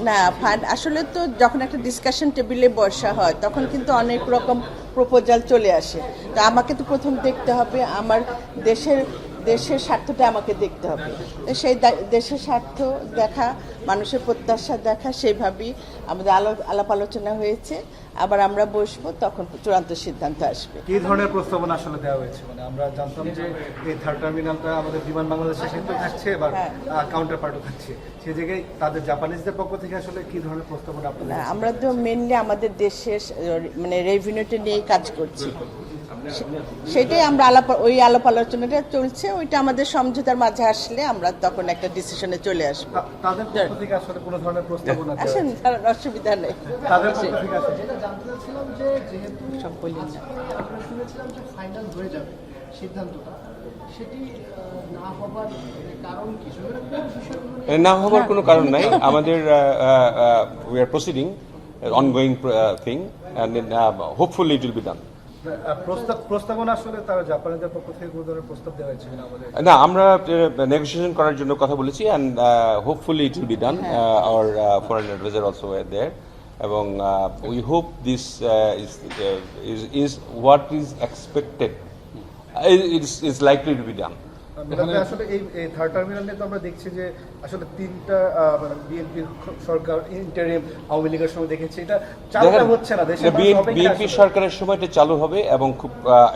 না আসলে তো যখন একটা ডিসকাশন টেবিলে বসা হয় তখন কিন্তু অনেক রকম প্রপোজাল চলে আসে। তো আমাকে তো প্রথম দেখতে হবে আমার দেশের দেশের স্বার্থটা আমাকে দেখতে হবে। তো সেই দেশের স্বার্থ দেখা, মানুষের প্রত্যাশা দেখা, সেইভাবেই আমাদের আলাপ আলোচনা হয়েছে। আবার আমরা বসবো, তখন চূড়ান্ত সিদ্ধান্ত আসবে। কি ধরনের প্রস্তাবনা আসলে দেওয়া হয়েছে? মানে আমরা জানতাম যে এই থার্ড টার্মিনালটা আমাদের বিমান বাংলাদেশের সাথে থাকছে, এবার কাউন্টার পার্টও থাকছে। সেই জায়গায় তাদের জাপানিজদের পক্ষ থেকে আসলে কি ধরনের প্রস্তাবনা আপনারা? আমরা তো মেনলি আমাদের দেশের মানে রেভিনিউটা নিয়েই কাজ করছি। সেটাই আমরা আলাপ আলোচনাটা চলছে, ওইটা আমাদের সমঝোতার মাঝে আসলে আমরা তখন একটা ডিসিশনে চলে আসবো। তাদের পক্ষ থেকে আসলে কোনো ধরনের প্রস্তাবনা আসেন, অসুবিধা নেই। তাদের পক্ষ থেকে আসলে যেটা জানতে চাচ্ছিলাম যে যেহেতু আমরা শুনেছিলাম যে ফাইনাল হয়ে যাবে সিদ্ধান্তটা, সেটি না হবার কারণ কি? না হবার কোনো কারণ নাই। আমাদের we are proceeding ongoing thing and hopefully it will be ডান। প্রস্তাবনা আসলে তারা জাপানিদের পক্ষ থেকে কোনো ধরনের প্রস্তাব দেওয়া হয়েছে কিনা আমাদের? না, আমরা নেগোসিয়েশন করার জন্য কথা বলেছি and hopefully it will be done. Our foreign adviser also were there এবং we hope this is what is expected, is likely to be done. আসলে এই থার্ড টার্মিনাল নিয়ে তো আমরা দেখছি যে আসলে তিনটা বিএনপি সরকার ইন্টারিম, আওয়ামী লীগের সময় দেখেছি এটা চালু হচ্ছে না। বিএনপি সরকারের সময় এটা চালু হবে এবং খুব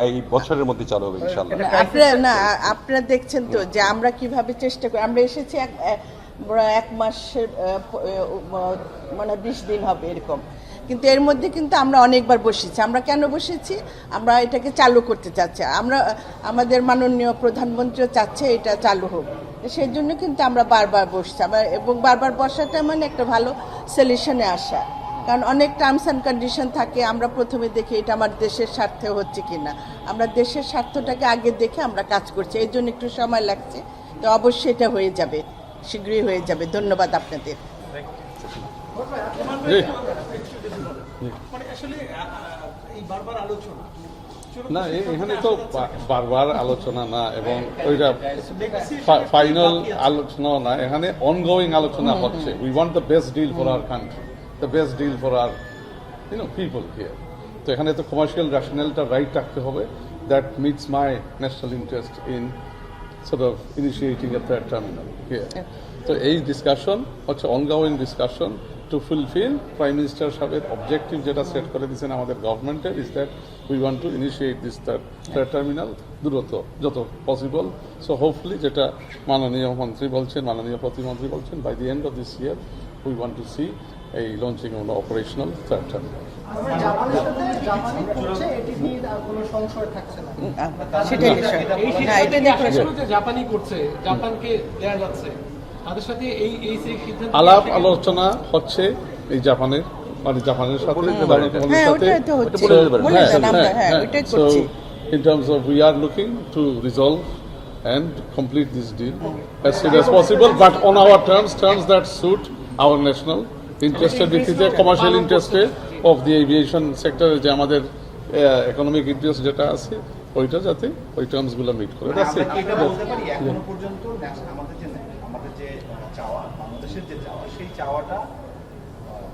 এই বছরের মধ্যে চালু হবে ইনশাআল্লাহ। আপনারা দেখছেন তো যে আমরা কিভাবে চেষ্টা করি। আমরা এসেছি এক মাসের মানে 20 দিন হবে এরকম, কিন্তু এর মধ্যে কিন্তু আমরা অনেকবার বসেছি। আমরা কেন বসেছি? আমরা এটাকে চালু করতে চাচ্ছি। আমাদের মাননীয় প্রধানমন্ত্রীও চাচ্ছে এটা চালু হোক, সেই জন্য কিন্তু আমরা বারবার বসছি এবং বারবার বসাটা মানে একটা ভালো সলিউশনে আসা। কারণ অনেক টার্মস অ্যান্ড কন্ডিশন থাকে, আমরা প্রথমে দেখি এটা আমার দেশের স্বার্থে হচ্ছে কিনা। আমরা দেশের স্বার্থটাকে আগে দেখে আমরা কাজ করছি, এর জন্য একটু সময় লাগছে। তো অবশ্যই এটা হয়ে যাবে, শীঘ্রই হয়ে যাবে। ধন্যবাদ আপনাদের। না, এখানে তো বারবার আলোচনা না এবং ওইটা ফাইনাল আলোচনা না, এখানে অনগোয়িং আলোচনা হচ্ছে। We want the best deal for our country, the best deal for our people here. তো এখানে তো কমার্শিয়াল রেশনালটা রাইট রাখতে হবে। That meets my national interest in sort of initiating a third terminal here. So এই discussion হচ্ছে ongoing discussion to fulfil prime minister সাহেবের objective যেটা সেট করে দিয়েছেন আমাদের গভর্নমেন্টের, is that we want to initiate this third terminal দ্রুত যত পসিবল। সো হোপফুলি যেটা মাননীয় মন্ত্রী বলছেন, মাননীয় প্রতিমন্ত্রী বলছেন, by the end of this year we want to see এই launching of operational third terminal. জাপানি করছে, জাপানকে দেয়া যাচ্ছে, তাদের সাথে এই সিদ্ধান্ত আলাপ আলোচনা হচ্ছে এই জাপানের সাথে। So in terms of we are looking to resolve and complete this deal as soon as possible, but on our terms that suit our national interested ভিত্তিতে, কমার্শিয়াল ইন্টারেস্টে অফ দি এভিয়েশন সেক্টরে যে আমাদের ইকোনমিক ইন্টারেস্ট যেটা আছে ওইটা যাতে ওই টার্মসগুলো মিট করে। এখনো পর্যন্ত আমাদের যে চাওয়া, বাংলাদেশের যে চাওয়া, সেই চাওয়াটা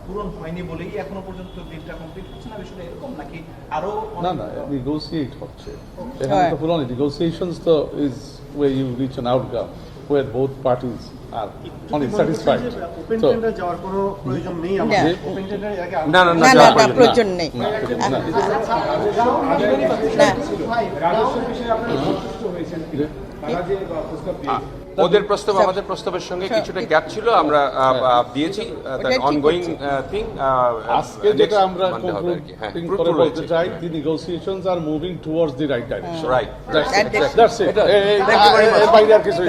পূরণ হয়নি বলেই এখনো পর্যন্ত ডিলটা কমপ্লিট হচ্ছে না, বিষয়টা এরকম নাকি আরো? না, নেগোসিয়েট হচ্ছে এখানে তো পুরো নেগোসিয়েশনস তো is way you reach an outcome where both parties are satisfied. So যাওয়ার কোনো প্রয়োজন নেই আমাদের। ওপেন টেন্ডার আগে না প্রয়োজন নেই। ওদের প্রস্তাব আমাদের প্রস্তাবের সঙ্গে কিছুটা গ্যাপ ছিল, আমরা দিয়েছি অনগোয়িং থিং। আজকে যেটা আমরা কনক্লুডিং করে বলতে চাই, the negotiations are moving towards the right direction. Right, that's it. এর বাইরে আর কিছু